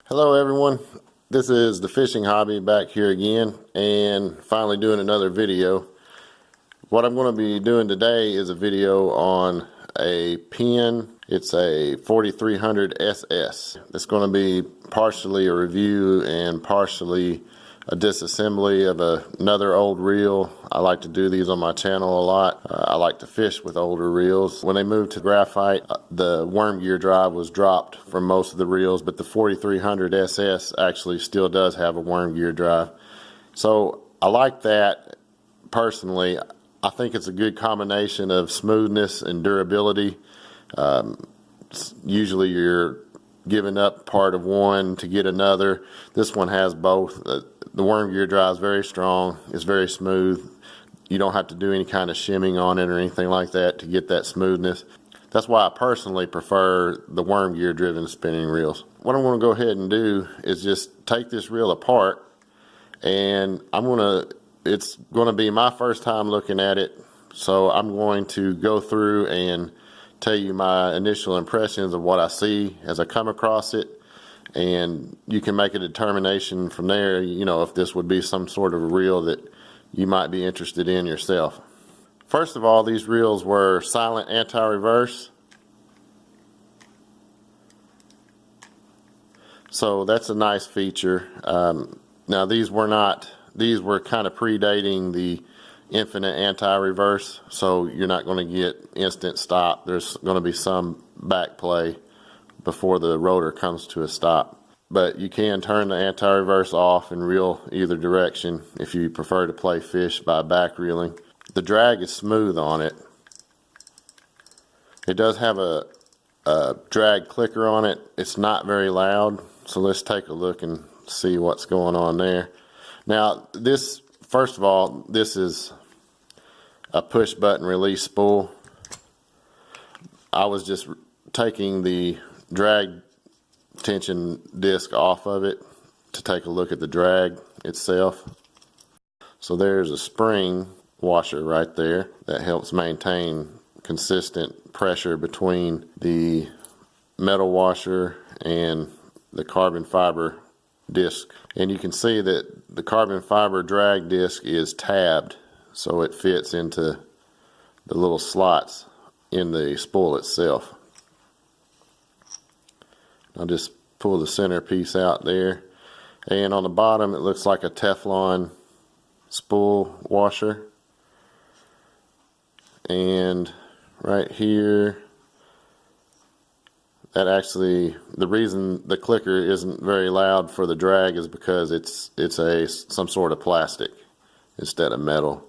Hello everyone, this is the fishing hobby back here again and finally doing another video. What I'm going to be doing today is a video on a Penn. It's a 4300SS. It's going to be partially a review and partially a disassembly of another old reel. I like to do these on my channel a lot. I like to fish with older reels. When they moved to graphite, the worm gear drive was dropped from most of the reels, but the 4300SS actually still does have a worm gear drive. So I like that personally. I think it's a good combination of smoothness and durability. Usually you're giving up part of one to get another. This one has both. The worm gear drive is very strong. It's very smooth. You don't have to do any kind of shimming on it or anything like that to get that smoothness. That's why I personally prefer the worm gear driven spinning reels. What I'm going to go ahead and do is just take this reel apart, and it's going to be my first time looking at it, so I'm going to go through and tell you my initial impressions of what I see as I come across it, and you can make a determination from there, if this would be some sort of a reel that you might be interested in yourself. First of all, these reels were silent anti-reverse, so that's a nice feature. Now these were kind of predating the infinite anti-reverse, so you're not going to get instant stop. There's going to be some back play before the rotor comes to a stop, but you can turn the anti-reverse off and reel either direction if you prefer to play fish by back reeling. The drag is smooth on it. It does have a drag clicker on it. It's not very loud, so let's take a look and see what's going on there. Now first of all, this is a push button release spool. I was just taking the drag tension disc off of it to take a look at the drag itself. So there's a spring washer right there that helps maintain consistent pressure between the metal washer and the carbon fiber disc. And you can see that the carbon fiber drag disc is tabbed, so it fits into the little slots in the spool itself. I'll just pull the center piece out there, and on the bottom it looks like a Teflon spool washer, and right here, the reason the clicker isn't very loud for the drag is because it's some sort of plastic instead of metal,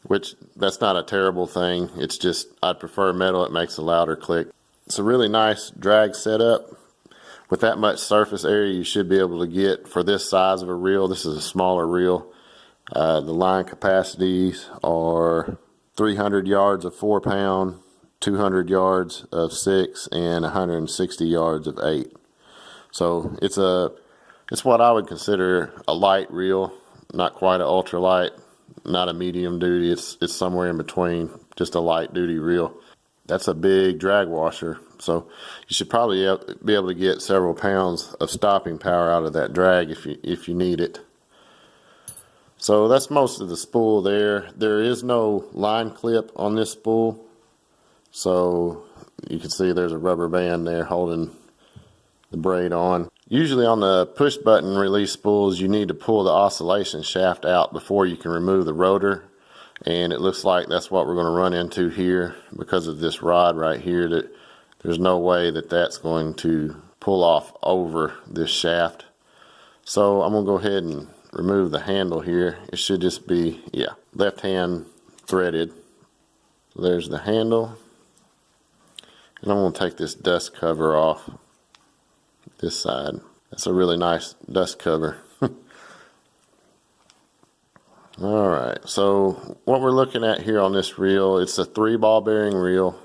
which that's not a terrible thing. It's just I'd prefer metal. It makes a louder click. It's a really nice drag setup. With that much surface area you should be able to get for this size of a reel. This is a smaller reel. The line capacities are 300 yards of 4-pound, 200 yards of 6, and 160 yards of 8. So it's what I would consider a light reel, not quite an ultralight, not a medium duty. It's somewhere in between, just a light duty reel. That's a big drag washer, so you should probably be able to get several pounds of stopping power out of that drag if you need it. So that's most of the spool there. There is no line clip on this spool, so you can see there's a rubber band there holding the braid on. Usually on the push button release spools you need to pull the oscillation shaft out before you can remove the rotor, and it looks like that's what we're going to run into here because of this rod right here. That there's no way that that's going to pull off over this shaft. So I'm going to go ahead and remove the handle here. It should just be, left hand threaded. So there's the handle, and I'm going to take this dust cover off this side. That's a really nice dust cover. Alright, so what we're looking at here on this reel, it's a 3 ball bearing reel,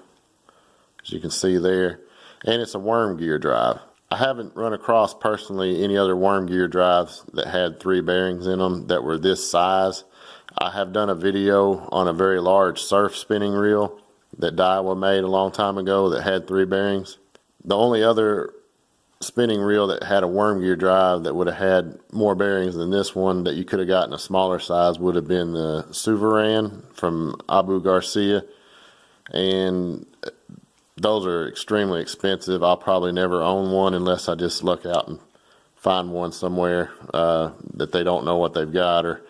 as you can see there, and it's a worm gear drive. I haven't run across personally any other worm gear drives that had 3 bearings in them that were this size. I have done a video on a very large surf spinning reel that Daiwa made a long time ago that had 3 bearings. The only other spinning reel that had a worm gear drive that would have had more bearings than this one that you could have gotten a smaller size would have been the Suveran from Abu Garcia, and those are extremely expensive. I'll probably never own one unless I just look out and find one somewhere that they don't know what they've got, or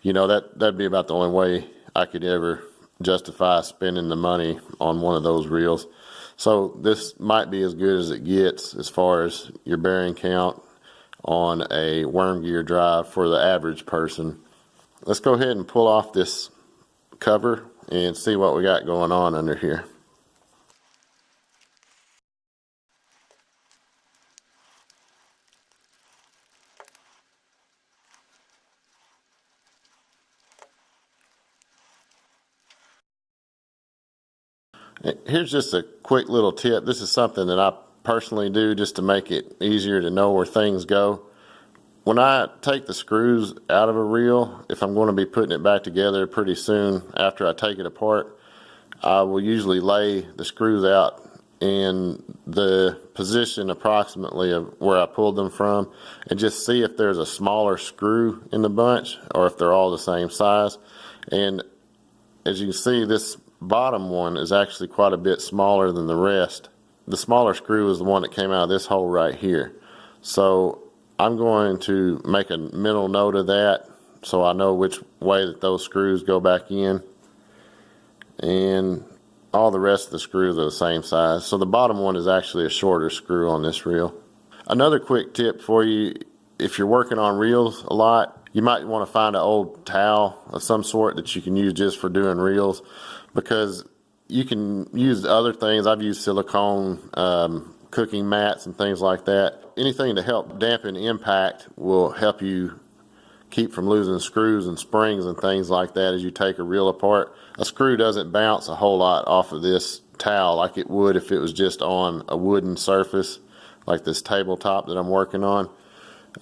that'd be about the only way I could ever justify spending the money on one of those reels. So this might be as good as it gets as far as your bearing count on a worm gear drive for the average person. Let's go ahead and pull off this cover and see what we got going on under here. Here's just a quick little tip. This is something that I personally do just to make it easier to know where things go. When I take the screws out of a reel, if I'm going to be putting it back together pretty soon after I take it apart, I will usually lay the screws out in the position approximately of where I pulled them from and just see if there's a smaller screw in the bunch or if they're all the same size. And as you can see, this bottom one is actually quite a bit smaller than the rest. The smaller screw is the one that came out of this hole right here. So I'm going to make a mental note of that so I know which way that those screws go back in, and all the rest of the screws are the same size. So the bottom one is actually a shorter screw on this reel. Another quick tip for you, if you're working on reels a lot, you might want to find an old towel of some sort that you can use just for doing reels, because you can use other things. I've used silicone cooking mats and things like that. Anything to help dampen impact will help you keep from losing screws and springs and things like that as you take a reel apart. A screw doesn't bounce a whole lot off of this towel like it would if it was just on a wooden surface like this tabletop that I'm working on.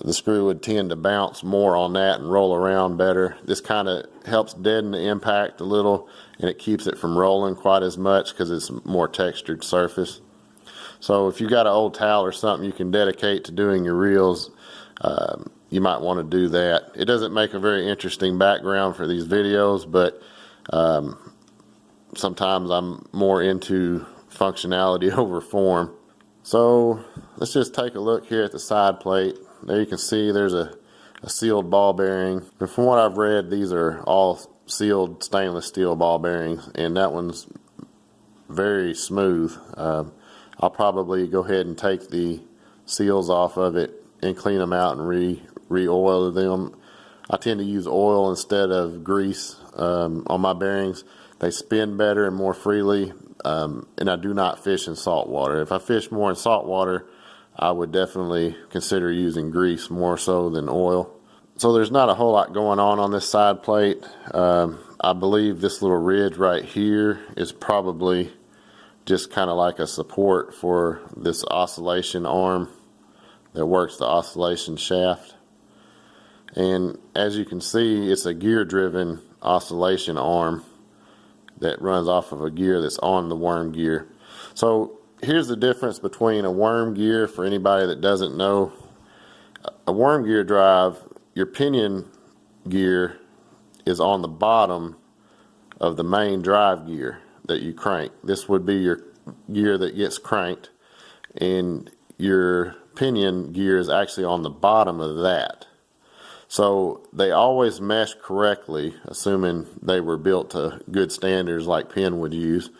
The screw would tend to bounce more on that and roll around better. This kind of helps deaden the impact a little, and it keeps it from rolling quite as much because it's a more textured surface. So if you got an old towel or something you can dedicate to doing your reels, you might want to do that. It doesn't make a very interesting background for these videos, but sometimes I'm more into functionality over form. So let's just take a look here at the side plate. There you can see there's a sealed ball bearing. And from what I've read, these are all sealed stainless steel ball bearings, and that one's very smooth. I'll probably go ahead and take the seals off of it and clean them out and re-oil them. I tend to use oil instead of grease on my bearings. They spin better and more freely, and I do not fish in salt water. If I fish more in salt water, I would definitely consider using grease more so than oil. So there's not a whole lot going on this side plate. I believe this little ridge right here is probably just kind of like a support for this oscillation arm that works the oscillation shaft. And as you can see, it's a gear driven oscillation arm that runs off of a gear that's on the worm gear. So here's the difference between a worm gear for anybody that doesn't know. A worm gear drive, your pinion gear is on the bottom of the main drive gear that you crank. This would be your gear that gets cranked, and your pinion gear is actually on the bottom of that. So they always mesh correctly, assuming they were built to good standards like Penn would use.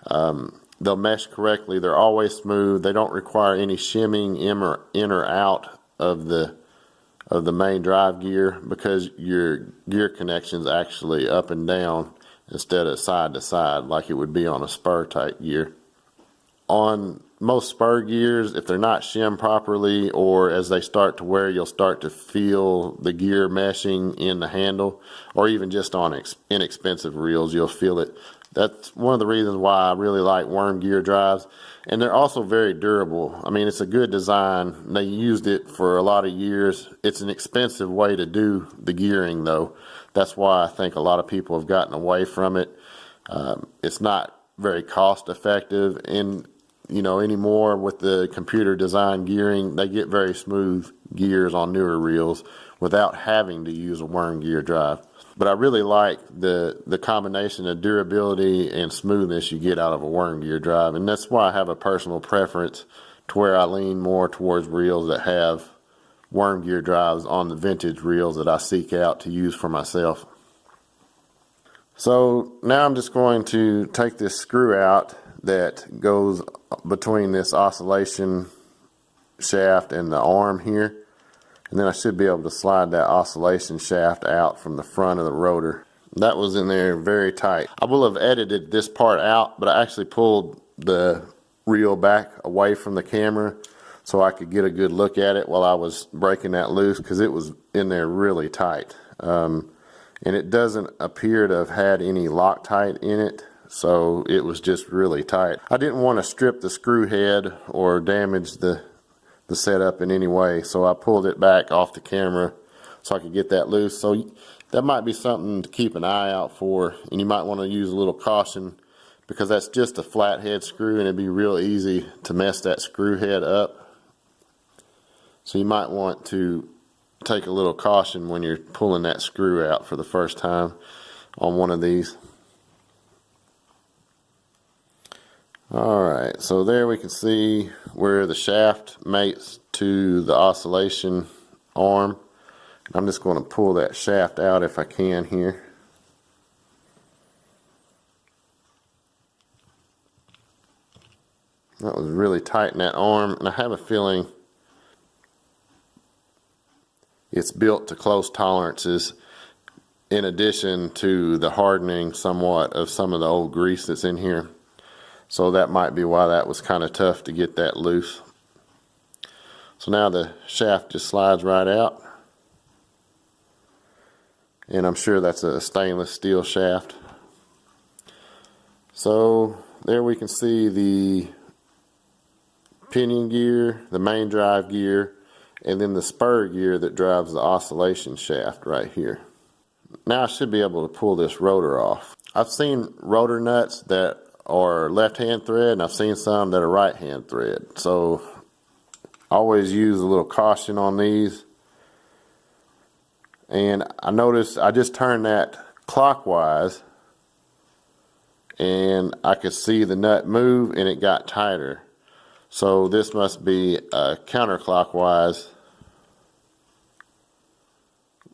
They'll mesh correctly. They're always smooth. They don't require any shimming in or out of the main drive gear, because your gear connection's actually up and down instead of side to side like it would be on a spur type gear. On most spur gears, if they're not shimmed properly, or as they start to wear, you'll start to feel the gear meshing in the handle, or even just on inexpensive reels you'll feel it. That's one of the reasons why I really like worm gear drives. And they're also very durable. I mean, it's a good design. They used it for a lot of years. It's an expensive way to do the gearing though. That's why I think a lot of people have gotten away from it. It's not very cost effective, and you know, anymore with the computer design gearing, they get very smooth gears on newer reels without having to use a worm gear drive. But I really like the combination of durability and smoothness you get out of a worm gear drive, and that's why I have a personal preference to where I lean more towards reels that have worm gear drives on the vintage reels that I seek out to use for myself. So now I'm just going to take this screw out that goes between this oscillation shaft and the arm here, and then I should be able to slide that oscillation shaft out from the front of the rotor. That was in there very tight. I will have edited this part out, but I actually pulled the reel back away from the camera so I could get a good look at it while I was breaking that loose, because it was in there really tight. And it doesn't appear to have had any Loctite in it, so it was just really tight. I didn't want to strip the screw head or damage the setup in any way, so I pulled it back off the camera so I could get that loose. So that might be something to keep an eye out for, and you might want to use a little caution, because that's just a flathead screw and it'd be real easy to mess that screw head up. So you might want to take a little caution when you're pulling that screw out for the first time on one of these. Alright, so there we can see where the shaft mates to the oscillation arm. I'm just going to pull that shaft out if I can here. That was really tight in that arm, and I have a feeling it's built to close tolerances, in addition to the hardening somewhat of some of the old grease that's in here. So that might be why that was kind of tough to get that loose. So now the shaft just slides right out, and I'm sure that's a stainless steel shaft. So there we can see the pinion gear, the main drive gear, and then the spur gear that drives the oscillation shaft right here. Now I should be able to pull this rotor off. I've seen rotor nuts that are left-hand thread, and I've seen some that are right-hand thread. So always use a little caution on these. And I noticed I just turned that clockwise, and I could see the nut move and it got tighter. So this must be a counterclockwise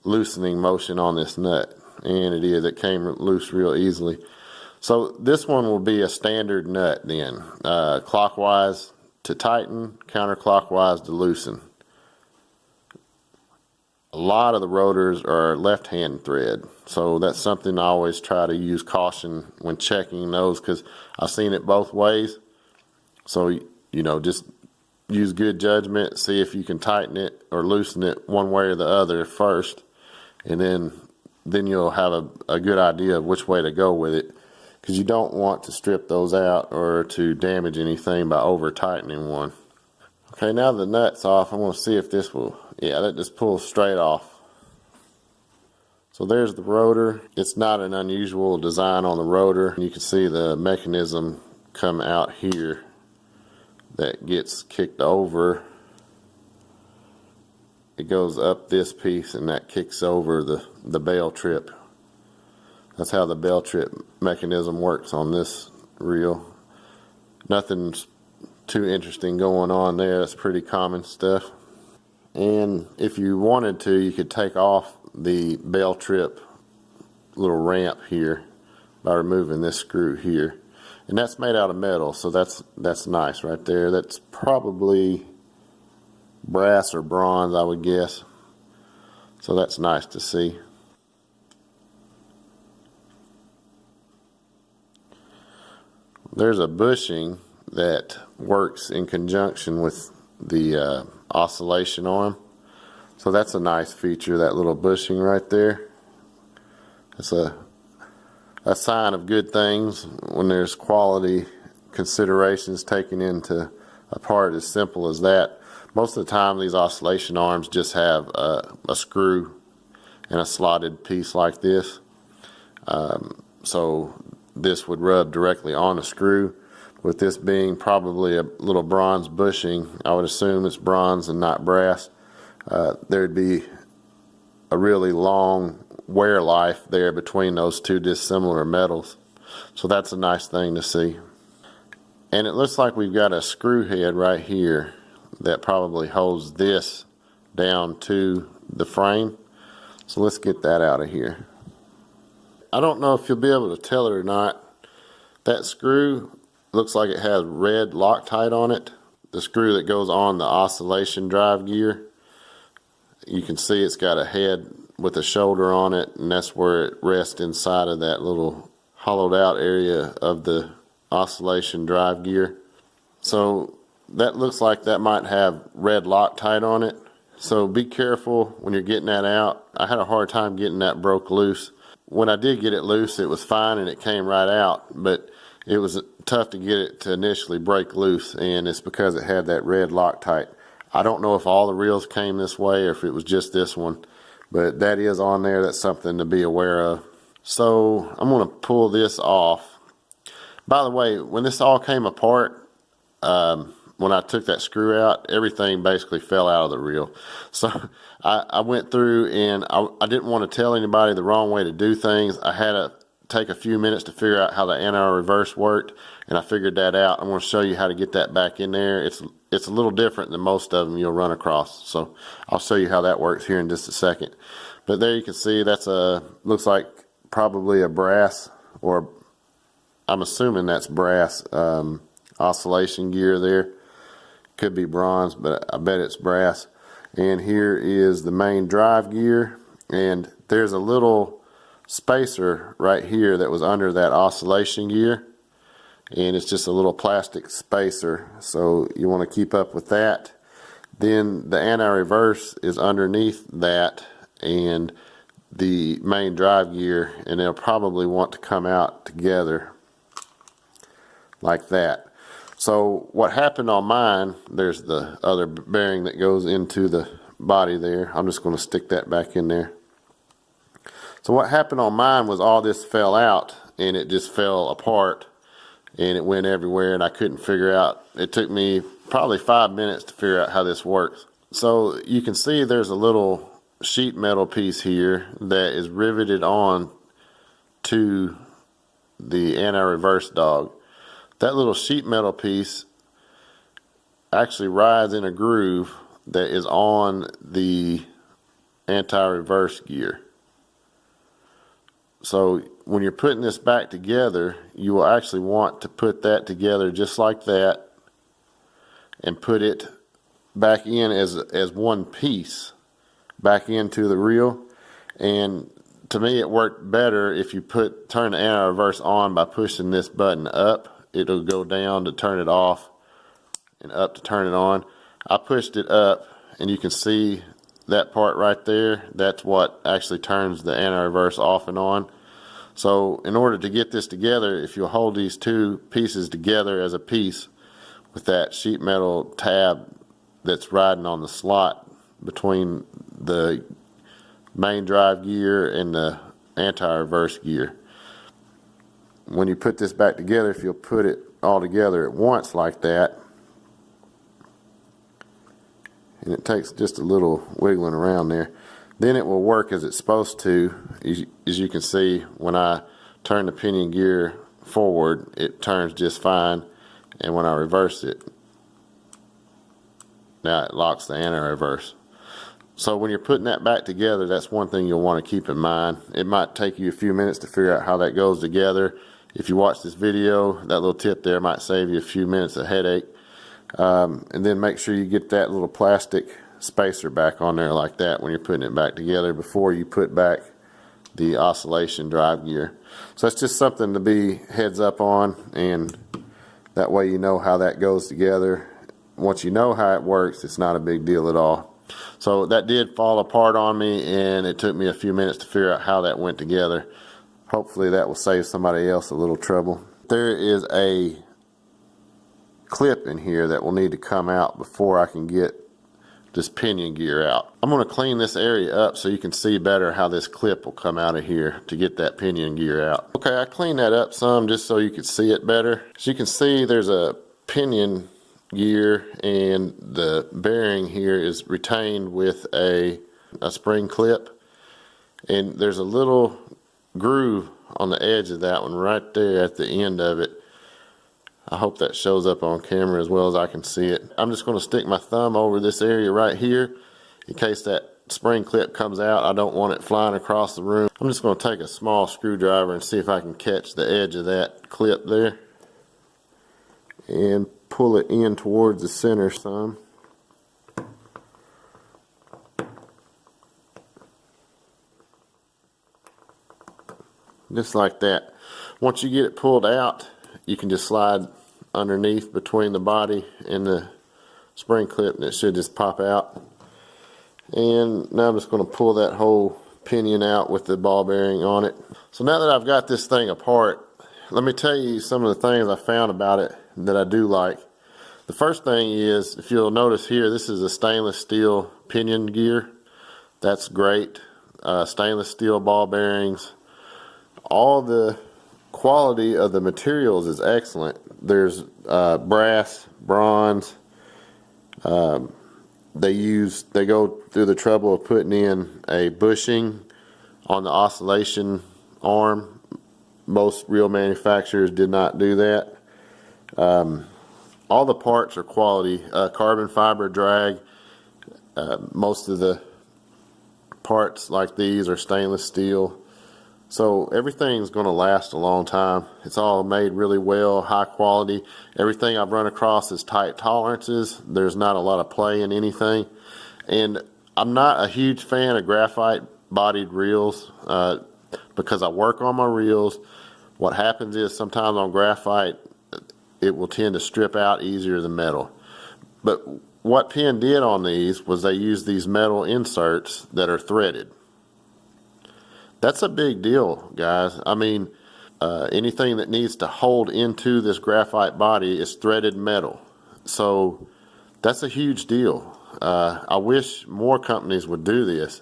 loosening motion on this nut, and it is. It came loose real easily. So this one will be a standard nut then, clockwise to tighten, counterclockwise to loosen. A lot of the rotors are left-hand thread, so that's something I always try to use caution when checking those, because I've seen it both ways. So you know, just use good judgment, see if you can tighten it or loosen it one way or the other first, and then you'll have a good idea of which way to go with it, because you don't want to strip those out or to damage anything by over tightening one. Okay, now the nut's off. I'm going to see if this will, yeah, that just pulls straight off. So there's the rotor. It's not an unusual design on the rotor. You can see the mechanism come out here that gets kicked over. It goes up this piece, and that kicks over the bell trip. That's how the bell trip mechanism works on this reel. Nothing's too interesting going on there. It's pretty common stuff. And if you wanted to, you could take off the bell trip little ramp here by removing this screw here. And that's made out of metal, so that's nice right there. That's probably brass or bronze, I would guess. So that's nice to see. There's a bushing that works in conjunction with the oscillation arm. So that's a nice feature, that little bushing right there. It's a sign of good things when there's quality considerations taken into a part as simple as that. Most of the time these oscillation arms just have a screw and a slotted piece like this. So this would rub directly on a screw. with this being probably a little bronze bushing, I would assume it's bronze and not brass, there'd be a really long wear life there between those two dissimilar metals. So that's a nice thing to see. And it looks like we've got a screw head right here that probably holds this down to the frame. So let's get that out of here. I don't know if you'll be able to tell it or not. That screw looks like it has red Loctite on it. The screw that goes on the oscillation drive gear. You can see it's got a head with a shoulder on it, and that's where it rests inside of that little hollowed out area of the oscillation drive gear. So that looks like that might have red Loctite on it. So be careful when you're getting that out. I had a hard time getting that broke loose. When I did get it loose, it was fine and it came right out, but it was tough to get it to initially break loose, and it's because it had that red Loctite. I don't know if all the reels came this way or if it was just this one, but that is on there. That's something to be aware of. So I'm going to pull this off. By the way, when this all came apart, when I took that screw out, everything basically fell out of the reel. So I went through and I didn't want to tell anybody the wrong way to do things. I had to take a few minutes to figure out how the anti-reverse worked, and I figured that out. I'm going to show you how to get that back in there. It's a little different than most of them you'll run across. So I'll show you how that works here in just a second. But there you can see that's looks like probably a brass, or I'm assuming that's brass oscillation gear there. Could be bronze, but I bet it's brass. And here is the main drive gear, and there's a little spacer right here that was under that oscillation gear, and it's just a little plastic spacer, so you want to keep up with that. Then the anti-reverse is underneath that and the main drive gear, and they'll probably want to come out together like that. So what happened on mine, there's the other bearing that goes into the body there. I'm just going to stick that back in there. So what happened on mine was all this fell out and it just fell apart and it went everywhere, and I couldn't figure out. It took me probably 5 minutes to figure out how this works. So you can see there's a little sheet metal piece here that is riveted on to the anti-reverse dog. That little sheet metal piece actually rides in a groove that is on the anti-reverse gear. So when you're putting this back together, you will actually want to put that together just like that and put it back in as one piece back into the reel. And to me, it worked better if you turn the anti-reverse on by pushing this button up. It'll go down to turn it off and up to turn it on. I pushed it up, and you can see that part right there. That's what actually turns the anti-reverse off and on. So in order to get this together, if you hold these two pieces together as a piece with that sheet metal tab that's riding on the slot between the main drive gear and the anti-reverse gear, when you put this back together, if you'll put it all together at once like that, and it takes just a little wiggling around there, then it will work as it's supposed to. As you can see, when I turn the pinion gear forward, it turns just fine, and when I reverse it, now it locks the anti-reverse. So when you're putting that back together, that's one thing you'll want to keep in mind. It might take you a few minutes to figure out how that goes together. If you watch this video, that little tip there might save you a few minutes of headache. And then make sure you get that little plastic spacer back on there like that when you're putting it back together before you put back the oscillation drive gear. So that's just something to be heads up on, and that way you know how that goes together. Once you know how it works, it's not a big deal at all. So that did fall apart on me, and it took me a few minutes to figure out how that went together. Hopefully that will save somebody else a little trouble. There is a clip in here that will need to come out before I can get this pinion gear out. I'm going to clean this area up so you can see better how this clip will come out of here to get that pinion gear out. Okay, I cleaned that up some just so you could see it better. As you can see, there's a pinion gear and the bearing here is retained with a spring clip, and there's a little groove on the edge of that one right there at the end of it. I hope that shows up on camera as well as I can see it. I'm just going to stick my thumb over this area right here in case that spring clip comes out. I don't want it flying across the room. I'm just going to take a small screwdriver and see if I can catch the edge of that clip there and pull it in towards the center some. Just like that. Once you get it pulled out, you can just slide underneath between the body and the spring clip and it should just pop out. And now I'm just going to pull that whole pinion out with the ball bearing on it. So now that I've got this thing apart, let me tell you some of the things I found about it that I do like. The first thing is, if you'll notice here, this is a stainless steel pinion gear. That's great. Stainless steel ball bearings. All the quality of the materials is excellent. There's brass, bronze. They go through the trouble of putting in a bushing on the oscillation arm. Most real manufacturers did not do that. All the parts are quality. Carbon fiber drag. Most of the parts like these are stainless steel. So everything's going to last a long time. It's all made really well, high quality. Everything I've run across is tight tolerances. There's not a lot of play in anything. And I'm not a huge fan of graphite bodied reels because I work on my reels. What happens is sometimes on graphite it will tend to strip out easier than metal. But what Penn did on these was they used these metal inserts that are threaded. That's a big deal, guys. I mean, anything that needs to hold into this graphite body is threaded metal. So that's a huge deal. I wish more companies would do this.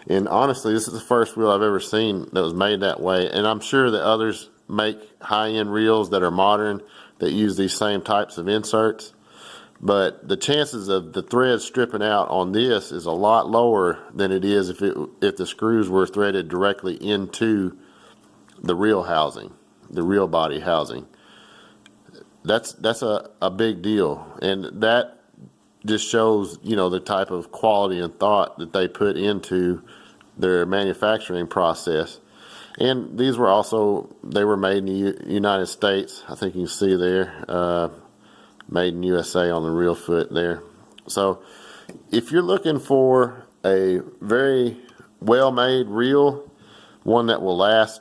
And honestly, this is the first reel I've ever seen that was made that way. And I'm sure that others make high-end reels that are modern that use these same types of inserts. But the chances of the thread stripping out on this is a lot lower than it is if the screws were threaded directly into the reel housing, the reel body housing. That's a big deal, and that just shows, you know, the type of quality and thought that they put into their manufacturing process. And these were also, they were made in the United States. I think you can see there. Made in USA on the reel foot there. So if you're looking for a very well-made reel, one that will last,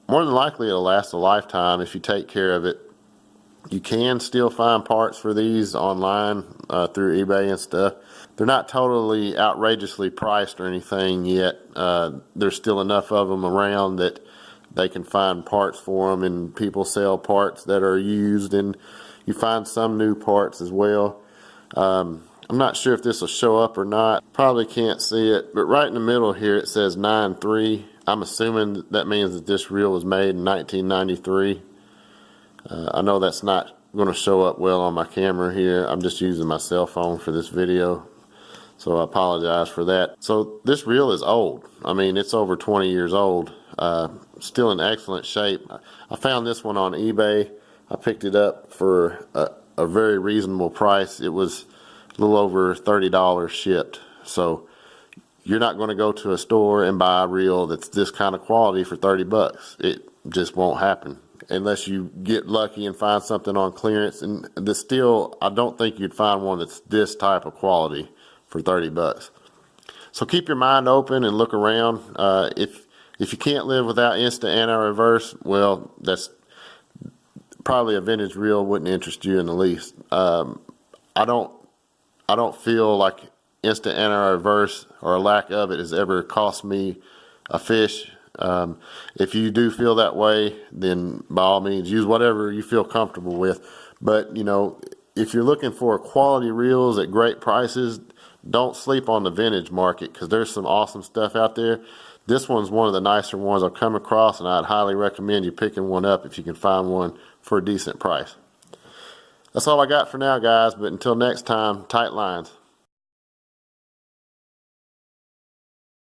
more than likely it'll last a lifetime if you take care of it. You can still find parts for these online through eBay and stuff. They're not totally outrageously priced or anything yet. There's still enough of them around that they can find parts for them, and people sell parts that are used, and you find some new parts as well. I'm not sure if this will show up or not. Probably can't see it, but right in the middle here it says 9.3. I'm assuming that means that this reel was made in 1993. I know that's not going to show up well on my camera here. I'm just using my cell phone for this video, so I apologize for that. So this reel is old. I mean, it's over 20 years old. Still in excellent shape. I found this one on eBay. I picked it up for a very reasonable price. It was a little over $30 shipped. So you're not going to go to a store and buy a reel that's this kind of quality for 30 bucks. It just won't happen unless you get lucky and find something on clearance. And I don't think you'd find one that's this type of quality for 30 bucks. So keep your mind open and look around. If you can't live without instant anti-reverse, well, that's probably a vintage reel wouldn't interest you in the least. I don't feel like instant anti-reverse or a lack of it has ever cost me a fish. If you do feel that way, then by all means use whatever you feel comfortable with. But you know, if you're looking for quality reels at great prices, don't sleep on the vintage market, because there's some awesome stuff out there. This one's one of the nicer ones I've come across, and I'd highly recommend you picking one up if you can find one for a decent price. That's all I got for now, guys, but until next time, tight lines.